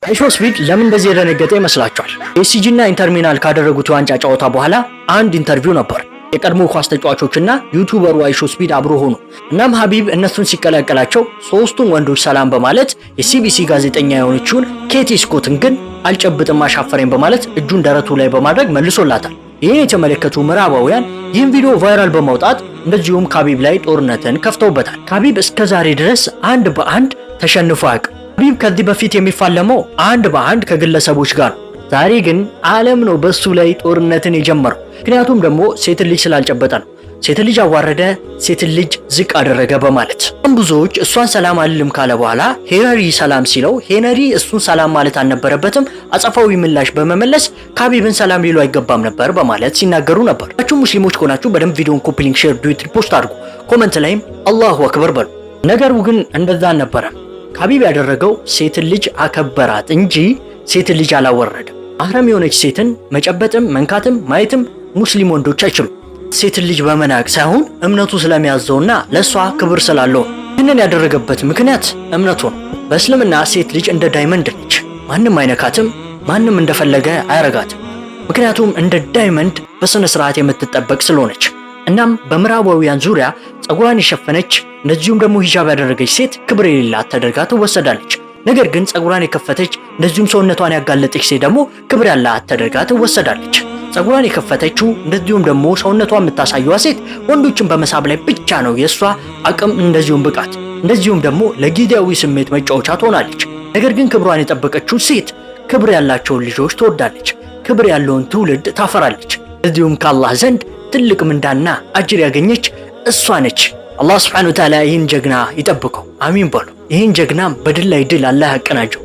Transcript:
አይሾስፒድ ለምን እንደዚህ የደነገጠ ይመስላችኋል? ኤሲጂ እና ኢንተር ሚላን ካደረጉት የዋንጫ ጨዋታ በኋላ አንድ ኢንተርቪው ነበር። የቀድሞ ኳስ ተጫዋቾችና ዩቲዩበሩ አይሾስፒድ አብሮ ሆኑ። እናም ሀቢብ እነሱን ሲቀላቀላቸው ሶስቱም ወንዶች ሰላም በማለት የሲቢሲ ጋዜጠኛ የሆነችውን ኬቲ ስኮትን ግን አልጨብጥም አሻፈረኝ በማለት እጁን ደረቱ ላይ በማድረግ መልሶላታል። ይህን የተመለከቱ ምዕራባውያን ይህን ቪዲዮ ቫይራል በማውጣት እንደዚሁም ከሀቢብ ላይ ጦርነትን ከፍተውበታል። ሀቢብ እስከዛሬ ድረስ አንድ በአንድ ተሸንፎ አያውቅም። ሀቢብ ከዚህ በፊት የሚፋለመው አንድ በአንድ ከግለሰቦች ጋር ነው። ዛሬ ግን ዓለም ነው በሱ ላይ ጦርነትን የጀመረው። ምክንያቱም ደግሞ ሴትን ልጅ ስላልጨበጠ ነው። ሴትን ልጅ አዋረደ፣ ሴትን ልጅ ዝቅ አደረገ በማለት ብዙዎች እሷን ሰላም አልልም ካለ በኋላ ሄነሪ ሰላም ሲለው ሄነሪ እሱን ሰላም ማለት አልነበረበትም፣ አጸፋዊ ምላሽ በመመለስ ከሀቢብን ሰላም ሊሉ አይገባም ነበር በማለት ሲናገሩ ነበር። ሁላችሁም ሙስሊሞች ከሆናችሁ በደንብ ቪዲዮን ኮፒ ሊንክ፣ ሼር፣ ዱዊት፣ ሪፖስት አድርጉ። ኮመንት ላይም አላሁ አክበር በሉ። ነገሩ ግን እንደዛ አልነበረም። ሀቢብ ያደረገው ሴትን ልጅ አከበራት እንጂ ሴትን ልጅ አላወረደም። አህረም የሆነች ሴትን መጨበጥም መንካትም ማየትም ሙስሊም ወንዶች አይችሉም። ሴትን ልጅ በመናቅ ሳይሆን እምነቱ ስለሚያዘውና ለሷ ክብር ስላለው። ይህንን ያደረገበት ምክንያት እምነቱ ነው። በእስልምና ሴት ልጅ እንደ ዳይመንድ ነች። ማንም አይነካትም፣ ማንም እንደፈለገ አያረጋትም። ምክንያቱም እንደ ዳይመንድ በስነ ስርዓት የምትጠበቅ ስለሆነች። እናም በምዕራባውያን ዙሪያ ጸጉሯን የሸፈነች እንደዚሁም ደግሞ ሂጃብ ያደረገች ሴት ክብር የሌላት ተደርጋ ትወሰዳለች። ነገር ግን ጸጉሯን የከፈተች እንደዚሁም ሰውነቷን ያጋለጠች ሴት ደግሞ ክብር ያላት ተደርጋ ትወሰዳለች። ጸጉሯን የከፈተችው እንደዚሁም ደግሞ ሰውነቷን የምታሳየዋ ሴት ወንዶችን በመሳብ ላይ ብቻ ነው የእሷ አቅም እንደዚሁም ብቃት፣ እንደዚሁም ደግሞ ለጊዜያዊ ስሜት መጫወቻ ትሆናለች። ነገር ግን ክብሯን የጠበቀችው ሴት ክብር ያላቸውን ልጆች ትወዳለች፣ ክብር ያለውን ትውልድ ታፈራለች። እንደዚሁም ከአላህ ዘንድ ትልቅ ምንዳና አጅር ያገኘች እሷ ነች። አላህ ሱብሓነሁ ወተዓላ ይህን ጀግና ይጠብቀው፣ አሚን በሉ። ይህን ጀግና በድል ላይ ድል አላህ ያቀናጀው።